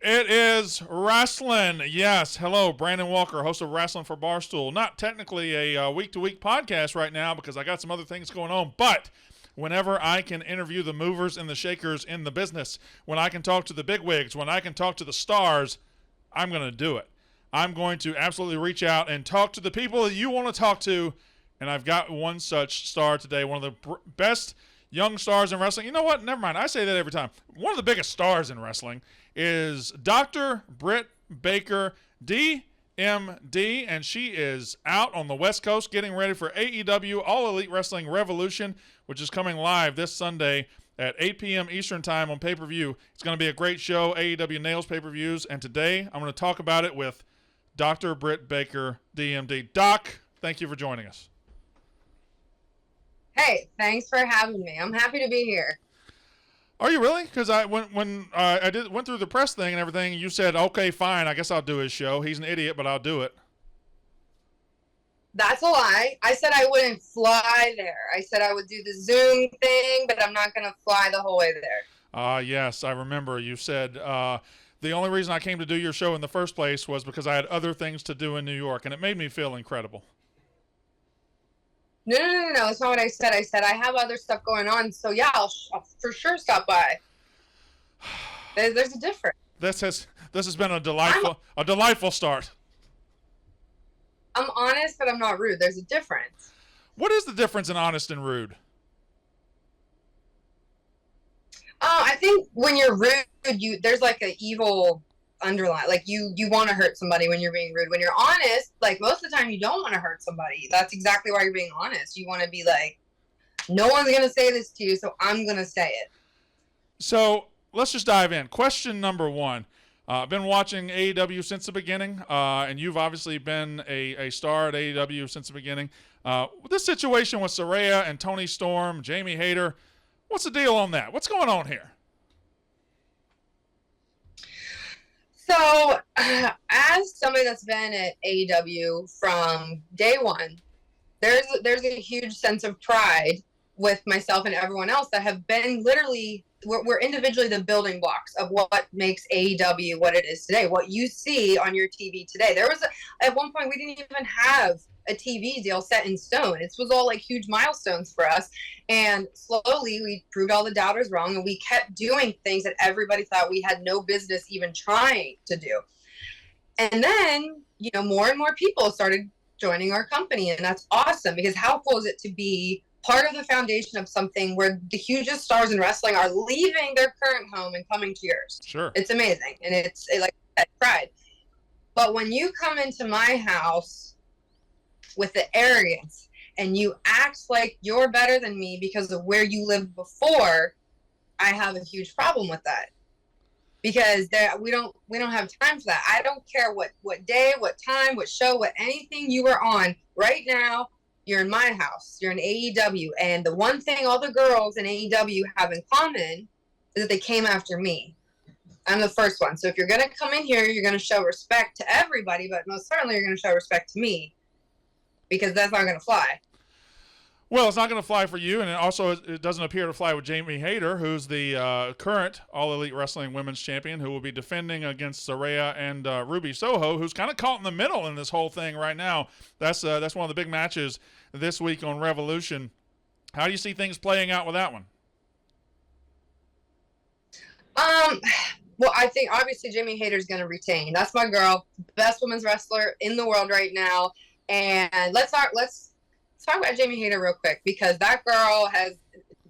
It is wrestling. Yes. Hello, Brandon Walker, host of Wrestling for Barstool. Not technically a week-to-week podcast right now because I got some other things going on, but whenever I can interview the movers and the shakers in the business, when I can talk to the bigwigs, when I can talk to the stars, I'm going to do it. I'm going to absolutely reach out and talk to the people that you want to talk to, and I've got one such star today, one of the best young stars in wrestling. You know what? Never mind. I say that every time. One of the biggest stars in wrestling is Dr. Britt Baker, DMD, and she is out on the West Coast getting ready for AEW All Elite Wrestling Revolution, which is coming live this Sunday at 8 p.m. Eastern Time on pay-per-view. It's going to be a great show. AEW nails pay-per-views, and today I'm going to talk about it with Dr. Britt Baker, DMD. Doc, thank you for joining us. Hey, thanks for having me. I'm happy to be here. Are you really? Because when I went through the press thing and everything, you said, okay, fine, I guess I'll do his show. He's an idiot, but I'll do it. That's a lie. I said I wouldn't fly there. I said I would do the Zoom thing, but I'm not going to fly the whole way there. Yes, I remember you said the only reason I came to do your show in the first place was because I had other things to do in New York, and it made me feel incredible. No. That's not what I said. I said I have other stuff going on, so yeah, I'll for sure stop by. There's a difference. This has been a delightful start. I'm honest, but I'm not rude. There's a difference. What is the difference in honest and rude? I think when you're rude, there's like an evil underline. Like you want to hurt somebody when you're being rude. When you're honest, like most of the time you don't want to hurt somebody. That's exactly why you're being honest. You want to be like, no one's going to say this to you, so I'm going to say it. So let's just dive in. Question number one. I've been watching AEW since the beginning, and you've obviously been a star at AEW since the beginning. This situation with Saraya and Toni Storm, Jamie Hayter, what's the deal on that? What's going on here? So, as somebody that's been at AEW from day one, there's a huge sense of pride with myself and everyone else that have been literally, we're individually the building blocks of what makes AEW what it is today. What you see on your TV today. At one point, we didn't even have a TV deal set in stone. It was all like huge milestones for us. And slowly we proved all the doubters wrong, and we kept doing things that everybody thought we had no business even trying to do. And then, more and more people started joining our company, and that's awesome because how cool is it to be part of the foundation of something where the hugest stars in wrestling are leaving their current home and coming to yours. Sure. It's amazing. And it's like pride. But when you come into my house with the arrogance and you act like you're better than me because of where you lived before, I have a huge problem with that. Because we don't have time for that. I don't care what day, what time, what show, what anything you were on. Right now, you're in my house. You're in AEW. And the one thing all the girls in AEW have in common is that they came after me. I'm the first one. So if you're going to come in here, you're going to show respect to everybody, but most certainly you're going to show respect to me, because that's not going to fly. Well, it's not going to fly for you, and it doesn't appear to fly with Jamie Hayter, who's the current All Elite Wrestling Women's Champion, who will be defending against Saraya and Ruby Soho, who's kind of caught in the middle in this whole thing right now. That's one of the big matches this week on Revolution. How do you see things playing out with that one? Well, I think obviously Jamie Hayter's going to retain. That's my girl, best women's wrestler in the world right now. And let's talk about Jamie Hayter real quick, because that girl has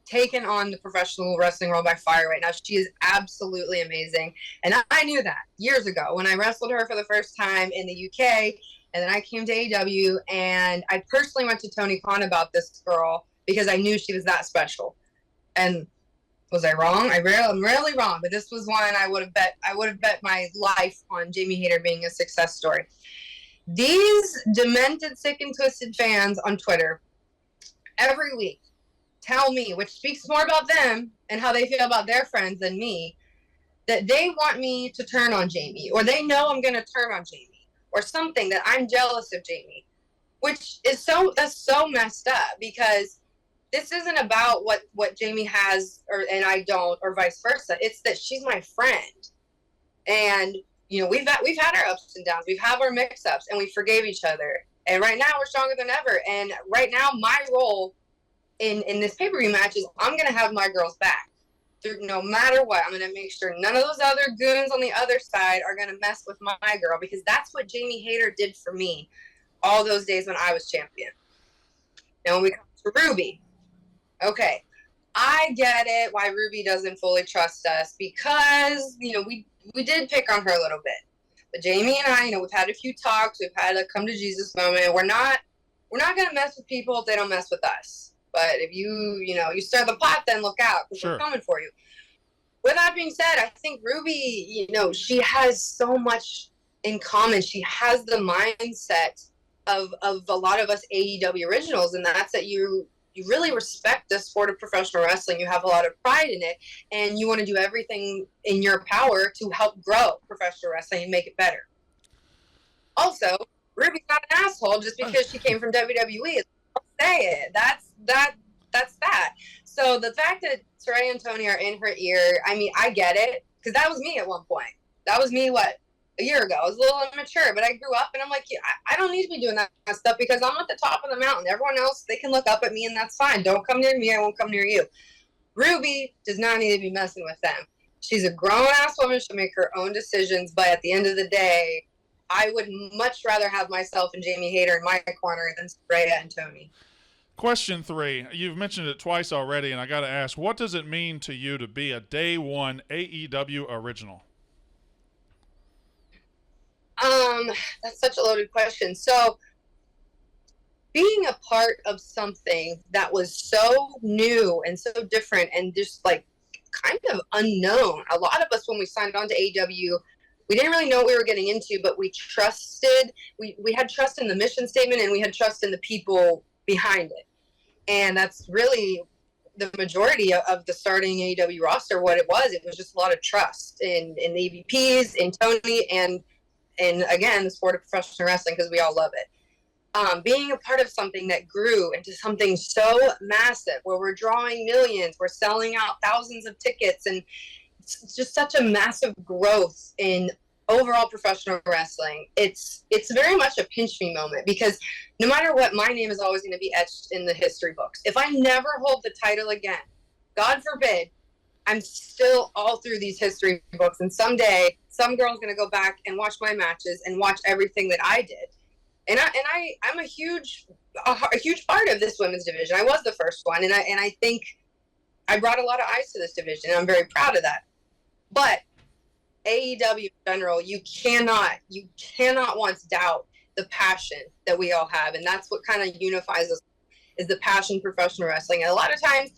taken on the professional wrestling world by fire right now. She is absolutely amazing. And I knew that years ago when I wrestled her for the first time in the UK. And then I came to AEW, and I personally went to Tony Khan about this girl because I knew she was that special. And was I wrong? I'm really wrong. But this was one I would have bet my life on Jamie Hayter being a success story. These demented, sick, and twisted fans on Twitter every week tell me, which speaks more about them and how they feel about their friends than me, that they want me to turn on Jamie, or they know I'm going to turn on Jamie, or something, that I'm jealous of Jamie, which is that's so messed up, because this isn't about what Jamie has and I don't, or vice versa. It's that she's my friend. And we've had our ups and downs, we've had our mix-ups, and we forgave each other. And right now we're stronger than ever. And right now my role in this pay-per-view match is I'm gonna have my girls back. No matter what, I'm gonna make sure none of those other goons on the other side are gonna mess with my girl, because that's what Jamie Hayter did for me all those days when I was champion. Now when we come to Ruby, okay, I get it why Ruby doesn't fully trust us, because we did pick on her a little bit. But Jamie and I, we've had a few talks, we've had a come to Jesus moment. We're not gonna mess with people if they don't mess with us. But if you stir the pot, then look out, because we're coming for you. With that being said, I think Ruby, she has so much in common. She has the mindset of a lot of us AEW originals, and that's that you really respect the sport of professional wrestling. You have a lot of pride in it, and you want to do everything in your power to help grow professional wrestling and make it better. Also, Ruby's not an asshole just because she came from WWE. I'll say it. That's that. So the fact that Saraya and Tony are in her ear, I mean, I get it, because that was me at one point. That was me, a year ago. I was a little immature, but I grew up, and I'm like, I don't need to be doing that stuff, because I'm at the top of the mountain. Everyone else, they can look up at me, and that's fine. Don't come near me. I won't come near you. Ruby does not need to be messing with them. She's a grown-ass woman. She'll make her own decisions, but at the end of the day, I would much rather have myself and Jamie Hayter in my corner than Saraya and Tony. Question 3. You've mentioned it twice already, and I got to ask, what does it mean to you to be a Day 1 AEW original? That's such a loaded question. So, being a part of something that was so new and so different and just like kind of unknown. A lot of us, when we signed on to AEW, we didn't really know what we were getting into, but we trusted. We had trust in the mission statement, and we had trust in the people behind it. And that's really the majority of the starting AEW roster. What it was just a lot of trust in the EVPs, in Tony, and again, the sport of professional wrestling, because we all love it. Being a part of something that grew into something so massive, where we're drawing millions, we're selling out thousands of tickets, and it's just such a massive growth in overall professional wrestling. It's very much a pinch me moment, because no matter what, my name is always going to be etched in the history books. If I never hold the title again, God forbid, I'm still all through these history books, and someday some girl's going to go back and watch my matches and watch everything that I did. And I'm a huge part of this women's division. I was the first one, and I think I brought a lot of eyes to this division, and I'm very proud of that. But AEW in general, you cannot once doubt the passion that we all have, and that's what kind of unifies us, is the passion for professional wrestling. And a lot of times,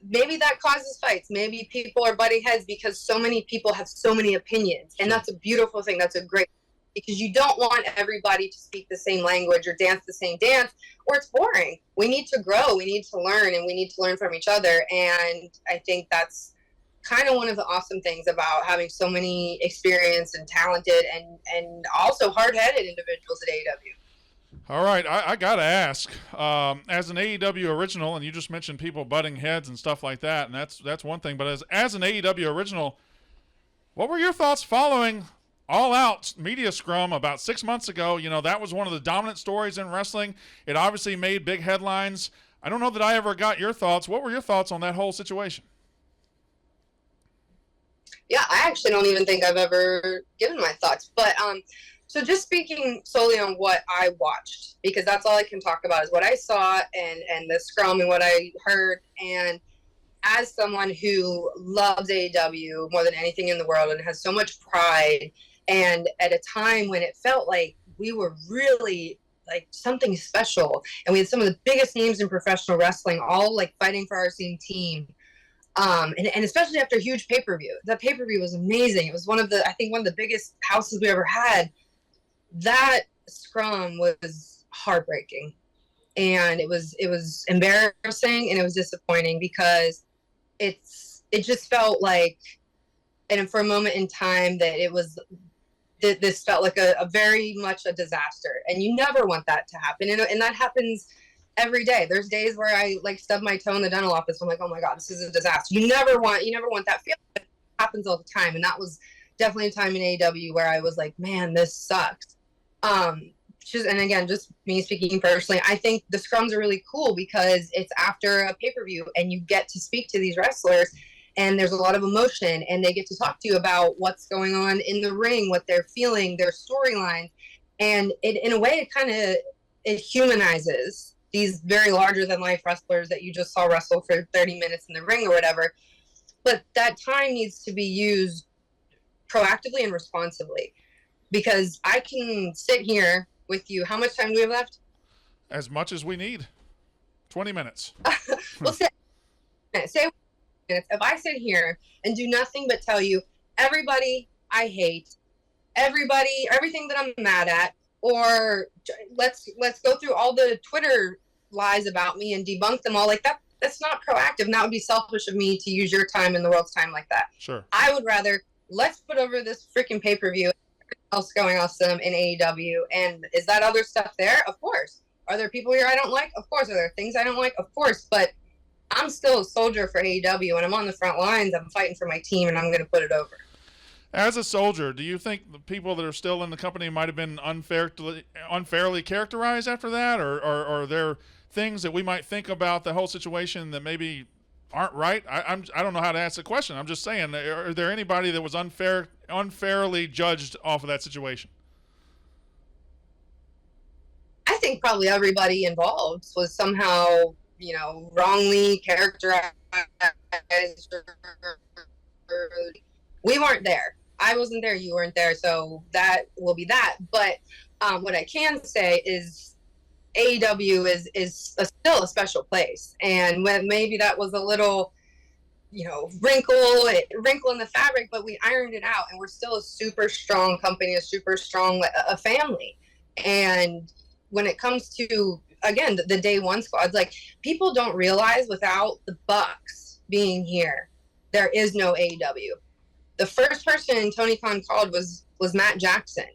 maybe that causes fights. Maybe people are butting heads because so many people have so many opinions, and that's a beautiful thing. That's a great, because you don't want everybody to speak the same language or dance the same dance, or it's boring. We need to grow, we need to learn, and we need to learn from each other. And I think that's kind of one of the awesome things about having so many experienced and talented and also hard-headed individuals at AEW. All right, I got to ask, as an AEW original, and you just mentioned people butting heads and stuff like that, and that's one thing, but as an AEW original, what were your thoughts following All Out Media Scrum about 6 months ago? That was one of the dominant stories in wrestling. It obviously made big headlines. I don't know that I ever got your thoughts. What were your thoughts on that whole situation? Yeah, I actually don't even think I've ever given my thoughts. But so just speaking solely on what I watched, because that's all I can talk about is what I saw and the scrum and what I heard. And as someone who loves AEW more than anything in the world and has so much pride, and at a time when it felt like we were really like something special, and we had some of the biggest names in professional wrestling all like fighting for our same team. And especially after a huge pay-per-view. That pay-per-view was amazing. It was one of the biggest houses we ever had. That scrum was heartbreaking. And it was embarrassing, and it was disappointing, because it just felt like, and for a moment in time, that this felt like a very much a disaster. And you never want that to happen. And that happens every day. There's days where I like stub my toe in the dental office. I'm like, oh my God, this is a disaster. You never want that feeling. It happens all the time. And that was definitely a time in AEW where I was like, man, this sucks. And again, just me speaking personally, I think the scrums are really cool because it's after a pay-per-view and you get to speak to these wrestlers and there's a lot of emotion and they get to talk to you about what's going on in the ring, what they're feeling, their storylines. And in a way, it humanizes these very larger than life wrestlers that you just saw wrestle for 30 minutes in the ring or whatever. But that time needs to be used proactively and responsibly, because I can sit here with you. How much time do we have left? As much as we need. 20 minutes. Well, say minutes. If I sit here and do nothing but tell you everybody I hate, everything that I'm mad at, or let's go through all the Twitter lies about me and debunk them all, like that's not proactive, and that would be selfish of me to use your time and the world's time like that. Sure. I would rather, let's put over this freaking pay-per-view, else going awesome in AEW. And is that other stuff there? Of course. Are there people here I don't like? Of course. Are there things I don't like? Of course. But I'm still a soldier for AEW, and I'm on the front lines. I'm fighting for my team, and I'm going to put it over. As a soldier, do you think the people that are still in the company might have been unfairly characterized after that? Or are there things that we might think about the whole situation that maybe aren't right? I don't know how to ask the question. I'm just saying, are there anybody that was unfairly judged off of that situation? I think probably everybody involved was somehow, wrongly characterized. We weren't there. I wasn't there. You weren't there. So that will be that. But what I can say is AEW is still a special place. And when maybe that was a little, wrinkle in the fabric, but we ironed it out, and we're still a super strong company, a super strong a family. And when it comes to, again, the day one squads, like, people don't realize without the Bucks being here, there is no AEW. The first person Tony Khan called was Matt Jackson.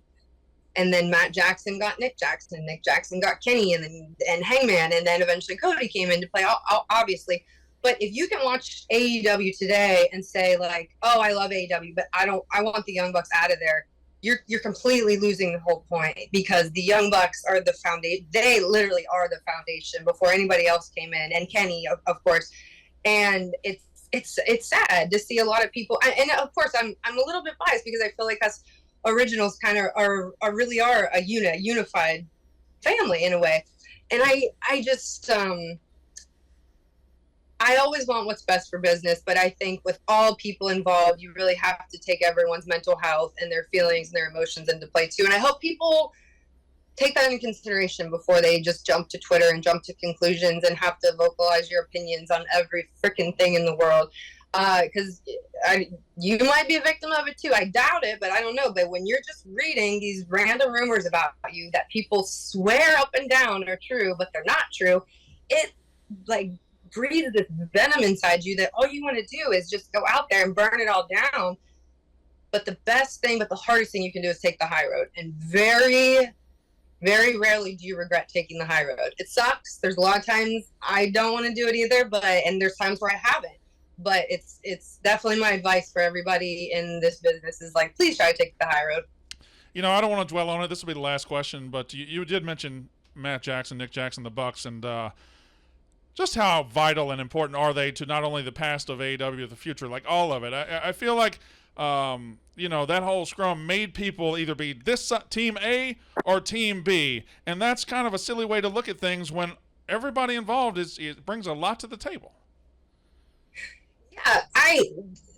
And then Matt Jackson got Nick Jackson. Nick Jackson got Kenny and Hangman. And then eventually Cody came into play, obviously. But if you can watch AEW today and say, like, oh, I love AEW, but I want the Young Bucks out of there, you're completely losing the whole point, because the Young Bucks are the foundation. They literally are the foundation before anybody else came in. And Kenny, of course. And it's sad to see a lot of people. And of course, I'm a little bit biased because I feel like us originals kind of are really a unified family in a way. And I just I always want what's best for business, but I think with all people involved, you really have to take everyone's mental health and their feelings and their emotions into play too. And I hope people take that into consideration before they just jump to Twitter and jump to conclusions and have to vocalize your opinions on every freaking thing in the world. Because you might be a victim of it too. I doubt it, but I don't know. But when you're just reading these random rumors about you that people swear up and down are true, but they're not true, it like breathes this venom inside you that all you want to do is just go out there and burn it all down. But the hardest thing you can do is take the high road. And very, very rarely do you regret taking the high road. It sucks. There's a lot of times I don't want to do it either, and there's times where I haven't. But it's definitely my advice for everybody in this business is, like, please try to take the high road. I don't want to dwell on it. This will be the last question, but you did mention Matt Jackson, Nick Jackson, the Bucks, and just how vital and important are they to not only the past of AEW, the future, like all of it. I feel like that whole scrum made people either be this team A or team B, and that's kind of a silly way to look at things when everybody involved it brings a lot to the table. Yeah,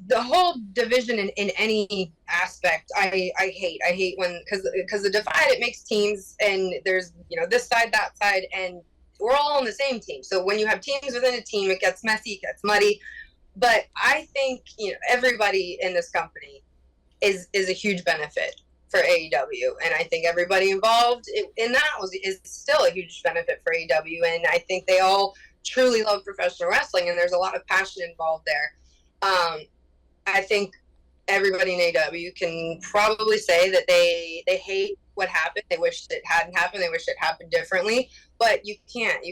the whole division in any aspect, I hate when, because the divide, it makes teams, and there's, this side, that side, and we're all on the same team. So when you have teams within a team, it gets messy, it gets muddy. But I think, everybody in this company is a huge benefit for AEW. And I think everybody involved in that is still a huge benefit for AEW. And I think they all truly love professional wrestling, and there's a lot of passion involved there. I think everybody in AEW can probably say that they hate what happened. They wish it hadn't happened. They wish it happened differently. But you can't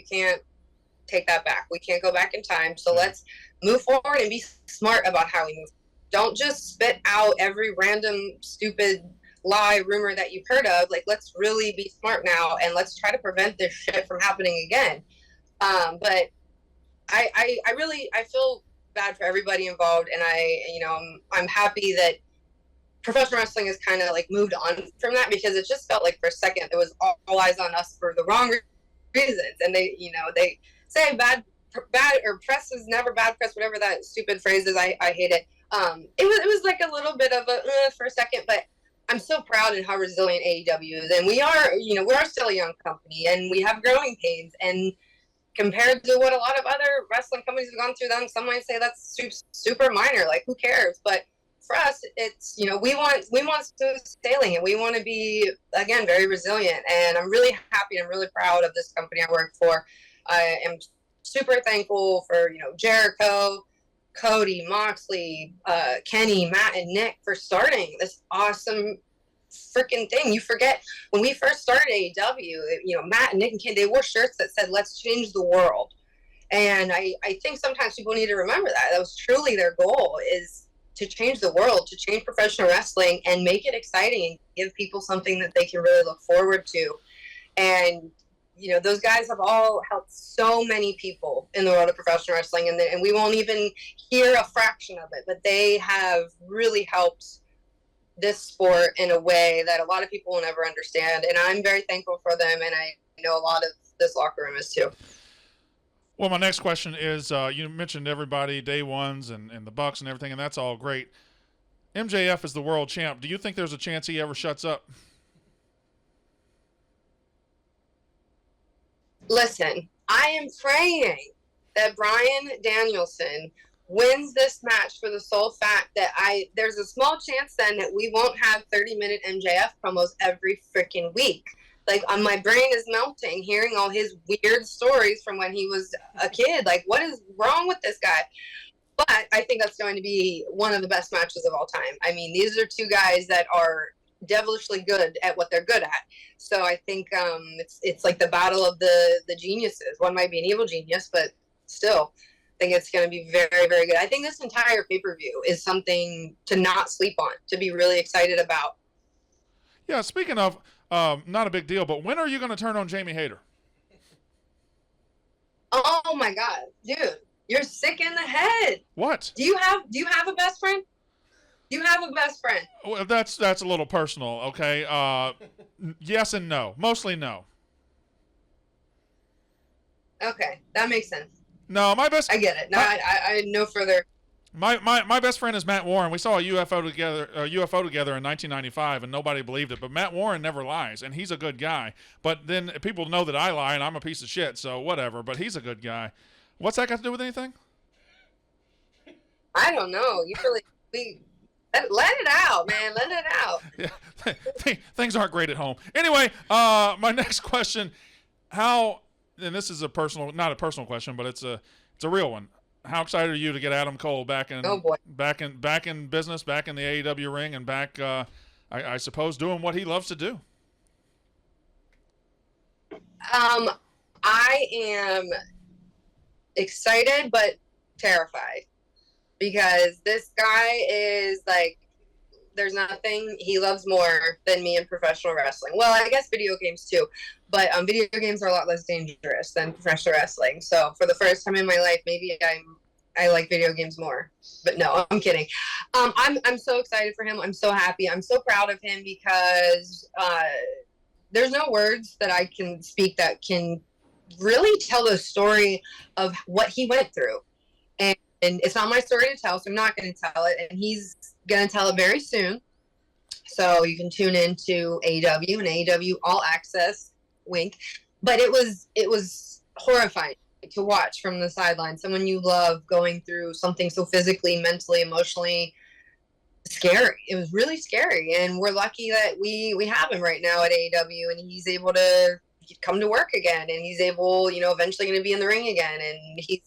take that back. We can't go back in time. So let's move forward and be smart about how we move. don't just spit out every random stupid lie, rumor that you've heard of. Like, let's really be smart now and let's try to prevent this shit from happening again. But I feel bad for everybody involved, and I'm happy that professional wrestling has kind of like moved on from that, because it just felt like for a second it was all eyes on us for the wrong reasons. And they say bad or press is never bad press, whatever that stupid phrase is. I hate it. It was like a little bit of a for a second, but I'm so proud in how resilient AEW is, and we are still a young company, and we have growing pains, and compared to what a lot of other wrestling companies have gone through, them, some might say that's super minor, like who cares? But for us, it's, we want smooth sailing, and we want to be, again, very resilient. And I'm really happy and I'm really proud of this company I work for. I am super thankful for, Jericho, Cody, Moxley, Kenny, Matt, and Nick for starting this awesome freaking thing. You forget when we first started AEW, Matt and Nick and Kenny, they wore shirts that said, "Let's change the world." And I think sometimes people need to remember that. That was truly their goal, is to change the world, to change professional wrestling and make it exciting and give people something that they can really look forward to. And, those guys have all helped so many people in the world of professional wrestling, and we won't even hear a fraction of it, but they have really helped this sport in a way that a lot of people will never understand. And I'm very thankful for them, and I know a lot of this locker room is too. Well, my next question is, you mentioned everybody, day ones and the Bucks and everything, and that's all great. MJF is the world champ. Do you think there's a chance he ever shuts up? Listen, I am praying that Bryan Danielson wins this match for the sole fact that there's a small chance then that we won't have 30-minute MJF promos every freaking week. Like, my brain is melting hearing all his weird stories from when he was a kid. Like, what is wrong with this guy? But I think that's going to be one of the best matches of all time. I mean, these are two guys that are devilishly good at what they're good at. So I think it's like the battle of the geniuses. One might be an evil genius, but still, I think it's going to be very, very good. I think this entire pay-per-view is something to not sleep on, to be really excited about. Yeah, speaking of, not a big deal, but when are you going to turn on Jamie Hayter? Oh my God, dude, you're sick in the head. What? Do you have a best friend? Do you have a best friend? Well, that's a little personal, okay? Yes and no. Mostly no. Okay, that makes sense. No, my best. I get it. No, I no further. My best friend is Matt Warren. We saw a UFO together in 1995, and nobody believed it. But Matt Warren never lies, and he's a good guy. But then people know that I lie, and I'm a piece of shit. So whatever. But he's a good guy. What's that got to do with anything? I don't know. You really let it out, man. Let it out. Yeah, things aren't great at home. Anyway, my next question: how? And this is not a personal question, but it's a real one. How excited are you to get Adam Cole back in business, back in the AEW ring, and back, I suppose, doing what he loves to do? I am excited but terrified, because this guy is like, there's nothing he loves more than me in professional wrestling. Well, I guess video games too, but video games are a lot less dangerous than professional wrestling. So for the first time in my life, maybe I like video games more. But no, I'm kidding. I'm so excited for him. I'm so happy. I'm so proud of him, because there's no words that I can speak that can really tell the story of what he went through. And it's not my story to tell, so I'm not going to tell it. And he's going to tell it very soon. So you can tune into AEW and AEW All Access, wink. But it was horrifying to watch from the sidelines. Someone you love going through something so physically, mentally, emotionally scary. It was really scary. And we're lucky that we have him right now at AEW, and he's able to come to work again. And he's able, eventually going to be in the ring again. And he's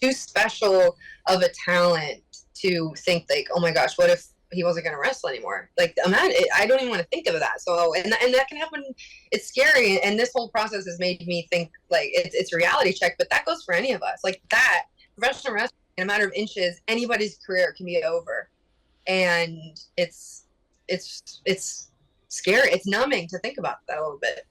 too special of a talent to think like, oh my gosh, what if he wasn't going to wrestle anymore? Like, I don't even want to think of that. So, and that can happen. It's scary. And this whole process has made me think like it's a reality check, but that goes for any of us. Like that professional wrestling, in a matter of inches, anybody's career can be over. and it's scary. It's numbing to think about that a little bit.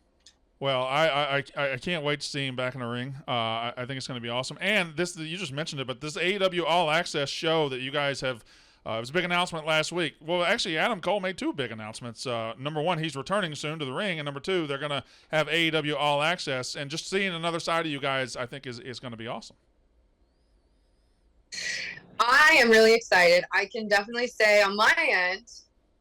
Well, I can't wait to see him back in the ring. I think it's going to be awesome. And this, you just mentioned it, but this AEW All Access show that you guys have, it was a big announcement last week. Well, actually, Adam Cole made two big announcements. Number one, he's returning soon to the ring, and number two, they're going to have AEW All Access. And just seeing another side of you guys, I think, is going to be awesome. I am really excited. I can definitely say on my end,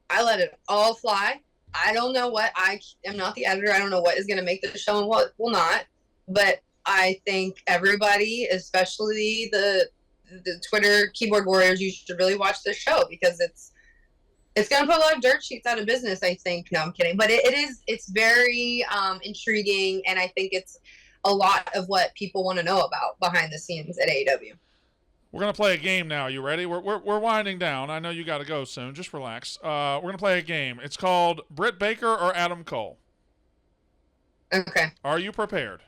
I let it all fly. I don't know what, I am not the editor. I don't know what is going to make the show and what will not. But I think everybody, especially the Twitter keyboard warriors, you should really watch this show because it's going to put a lot of dirt sheets out of business, I think. No, I'm kidding. But it's very intriguing, and I think it's a lot of what people want to know about behind the scenes at AEW. We're going to play a game now. You ready? We're winding down. I know you got to go soon. Just relax. We're going to play a game. It's called Britt Baker or Adam Cole. Okay. Are you prepared?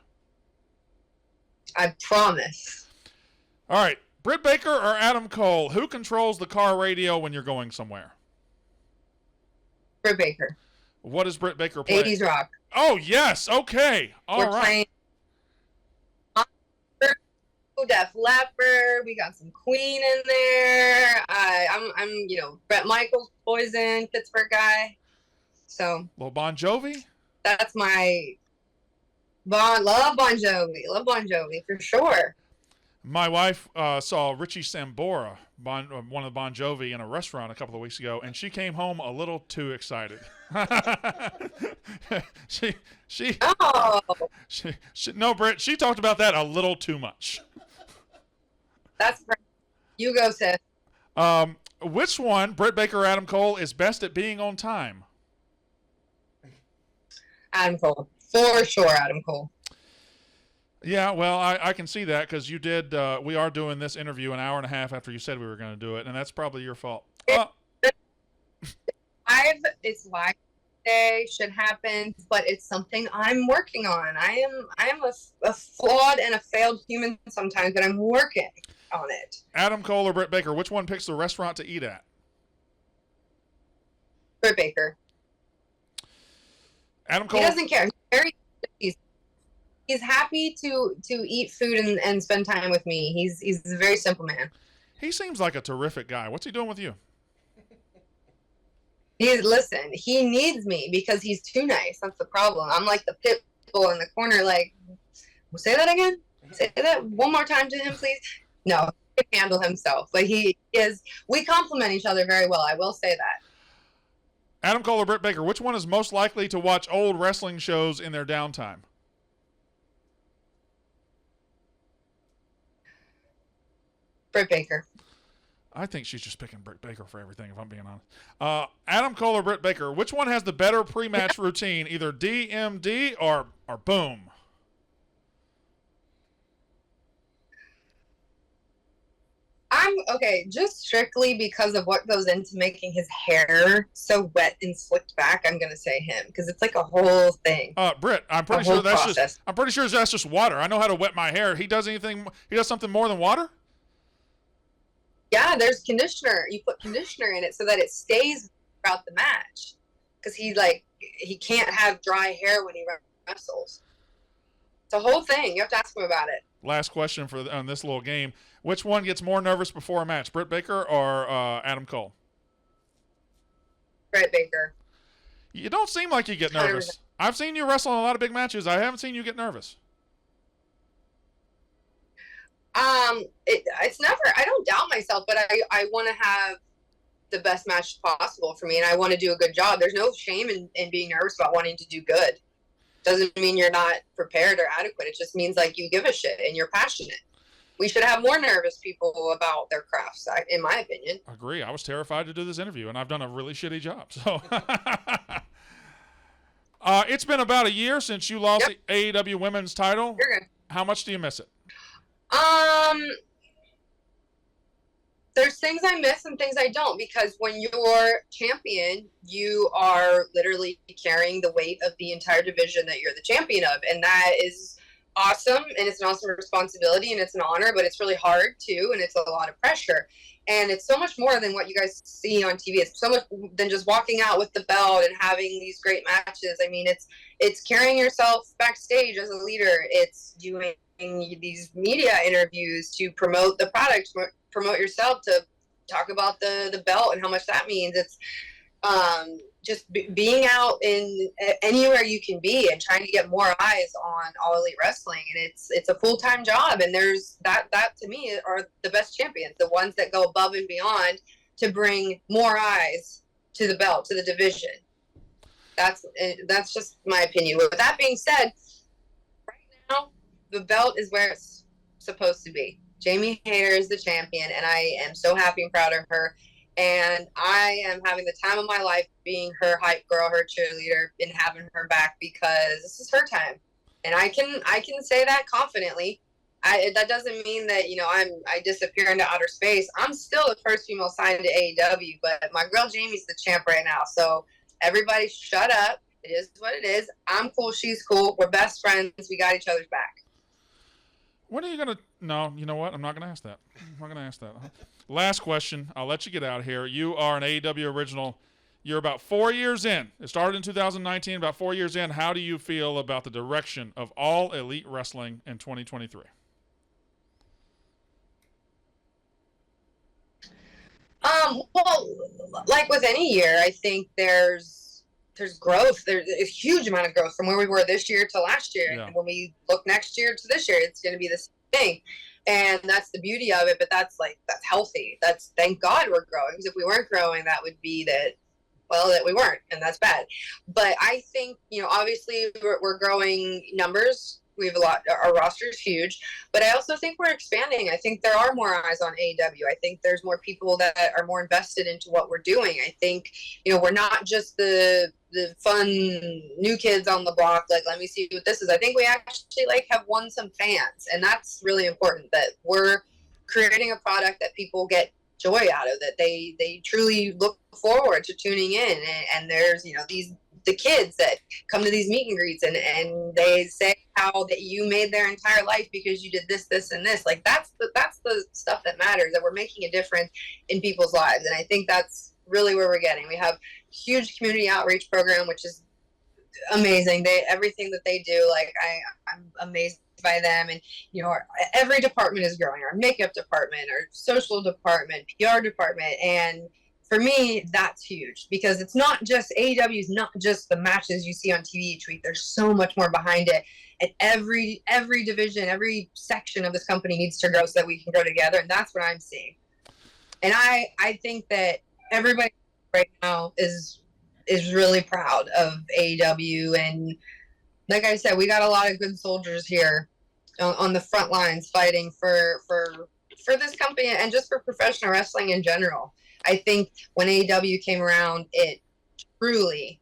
I promise. All right. Britt Baker or Adam Cole, who controls the car radio when you're going somewhere? Britt Baker. What does Britt Baker play? 80s rock. Oh, yes. Okay. All right. Playing Def Leppard. We got some Queen in there. I'm Bret Michaels, Poison, Pittsburgh guy. So Well, Bon Jovi. That's my love Bon Jovi for sure. My wife saw Richie Sambora, one of the Bon Jovi, in a restaurant a couple of weeks ago, and she came home a little too excited. No, Britt, she talked about that a little too much. That's right. You go, sis. Which one, Britt Baker or Adam Cole, is best at being on time? Adam Cole. For sure, Adam Cole. Yeah, well, I can see that because you did. We are doing this interview an hour and a half after you said we were going to do it, and that's probably your fault. It's like day should happen, but it's something I'm working on. I am a flawed and a failed human sometimes, but I'm working on it. Adam Cole or Britt Baker, which one picks the restaurant to eat at? Britt Baker. Adam Cole. He doesn't care. He's happy to eat food and spend time with me. He's a very simple man. He seems like a terrific guy. What's he doing with you? Listen, he needs me because he's too nice. That's the problem. I'm like the pit bull in the corner, like, say that again? Say that one more time to him, please. No, he can handle himself. But we complement each other very well. I will say that. Adam Cole or Britt Baker, which one is most likely to watch old wrestling shows in their downtime? Britt Baker. I think she's just picking Britt Baker for everything, if I'm being honest. Adam Cole or Britt Baker, which one has the better pre-match routine, either DMD or boom? Just strictly because of what goes into making his hair so wet and slicked back, I'm gonna say him because it's like a whole thing. Britt, I'm pretty sure that's just water. I know how to wet my hair. He does something more than water? Yeah, there's conditioner. You put conditioner in it so that it stays throughout the match because he can't have dry hair when he wrestles. It's a whole thing. You have to ask him about it. Last question on this little game. Which one gets more nervous before a match, Britt Baker or Adam Cole? Britt Baker. You don't seem like you get nervous. 100%. I've seen you wrestle in a lot of big matches. I haven't seen you get nervous. It's never, I don't doubt myself, but I want to have the best match possible for me, and I want to do a good job. There's no shame in being nervous about wanting to do good. Doesn't mean you're not prepared or adequate. It just means like you give a shit and you're passionate. We should have more nervous people about their crafts, in my opinion. I agree. I was terrified to do this interview, and I've done a really shitty job. So, it's been about a year since you lost the AEW Women's title. You're good. How much do you miss it? There's things I miss and things I don't, because when you're champion, you are literally carrying the weight of the entire division that you're the champion of, and that is awesome, and it's an awesome responsibility, and it's an honor, but it's really hard too, and it's a lot of pressure. And it's so much more than what you guys see on TV. It's so much than just walking out with the belt and having these great matches. I mean, it's carrying yourself backstage as a leader. It's doing these media interviews to promote the product, promote yourself, to talk about the belt and how much that means. It's just being out in anywhere you can be and trying to get more eyes on All Elite Wrestling. And it's a full-time job. And there's that to me are the best champions, the ones that go above and beyond to bring more eyes to the belt, to the division. That's just my opinion. With that being said, right now, the belt is where it's supposed to be. Jamie Hayter is the champion, and I am so happy and proud of her. And I am having the time of my life being her hype girl, her cheerleader, and having her back, because this is her time. And I can say that confidently. That doesn't mean that, you know, I disappear into outer space. I'm still the first female signed to AEW, but my girl Jamie's the champ right now. So everybody shut up. It is what it is. I'm cool. She's cool. We're best friends. We got each other's back. When are you going to – no, you know what? I'm not going to ask that. I'm not going to ask that. Last question. I'll let you get out of here. You are an AEW original. You're about 4 years in. It started in 2019, about 4 years in. How do you feel about the direction of All Elite Wrestling in 2023? Well, like with any year, I think there's growth. There's a huge amount of growth from where we were this year to last year. Yeah. And when we look next year to this year, it's going to be the same thing. And that's the beauty of it. But that's healthy. Thank God we're growing. Because if we weren't growing, that would be that we weren't. And that's bad. But I think, you know, obviously we're growing numbers. We have a lot. Our roster is huge, but I also think we're expanding. I think there are more eyes on AEW. I think there's more people that are more invested into what we're doing. I think, you know, we're not just the fun new kids on the block. Like, let me see what this is. I think we actually have won some fans, and that's really important. That we're creating a product that people get joy out of. That they truly look forward to tuning in. And there's, you know, the kids that come to these meet and greets and they say how that you made their entire life because you did this, this, and this. Like, that's the stuff that matters, that we're making a difference in people's lives. And I think that's really where we're getting. We have huge community outreach program, which is amazing. Everything that they do, I'm amazed by them. And, you know, every department is growing. Our makeup department, our social department, PR department. And for me, that's huge, because it's not just AEW is not just the matches you see on TV each week. There's so much more behind it. And every division, every section of this company needs to grow so that we can grow together. And that's what I'm seeing. And I think that everybody right now is really proud of AEW. And like I said, we got a lot of good soldiers here on the front lines fighting for this company and just for professional wrestling in general. I think when AEW came around, it truly,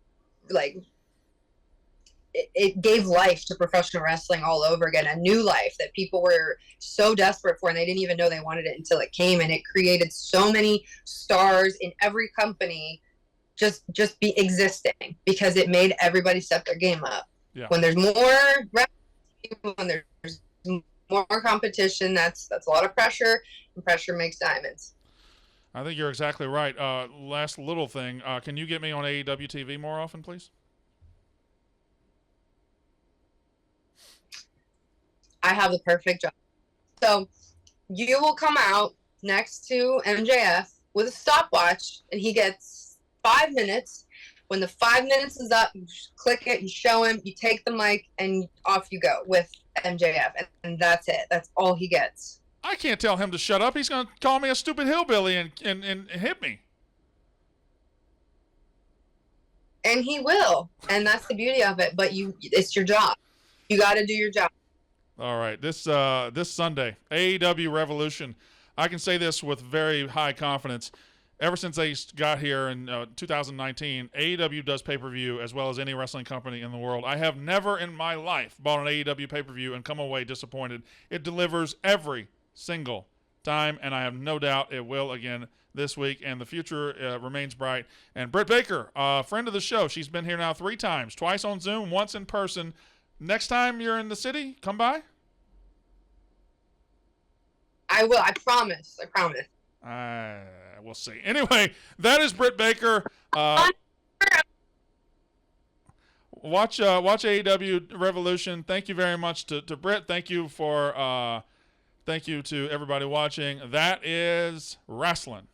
it gave life to professional wrestling all over again, a new life that people were so desperate for, and they didn't even know they wanted it until it came. And it created so many stars in every company just be existing, because it made everybody step their game up. Yeah. When there's more wrestling, when there's more competition, that's a lot of pressure, and pressure makes diamonds. I think you're exactly right. Last little thing. Can you get me on AEW TV more often, please? I have the perfect job. So you will come out next to MJF with a stopwatch, and he gets 5 minutes. When the 5 minutes is up, you click it, you show him, you take the mic, and off you go with MJF. And that's it. That's all he gets. I can't tell him to shut up. He's going to call me a stupid hillbilly and hit me. And he will. And that's the beauty of it. But it's your job. You got to do your job. All right. This Sunday, AEW Revolution. I can say this with very high confidence. Ever since they got here in 2019, AEW does pay-per-view as well as any wrestling company in the world. I have never in my life bought an AEW pay-per-view and come away disappointed. It delivers every single time, and I have no doubt it will again this week, and the future remains bright. And Britt Baker, friend of the show, she's been here now 3 times, twice on Zoom, once in person. Next time you're in the city, come by. I will. I promise. We'll see. Anyway, that is Britt Baker. Watch AEW Revolution. Thank you very much to Britt. Thank you to everybody watching. That is wrestling.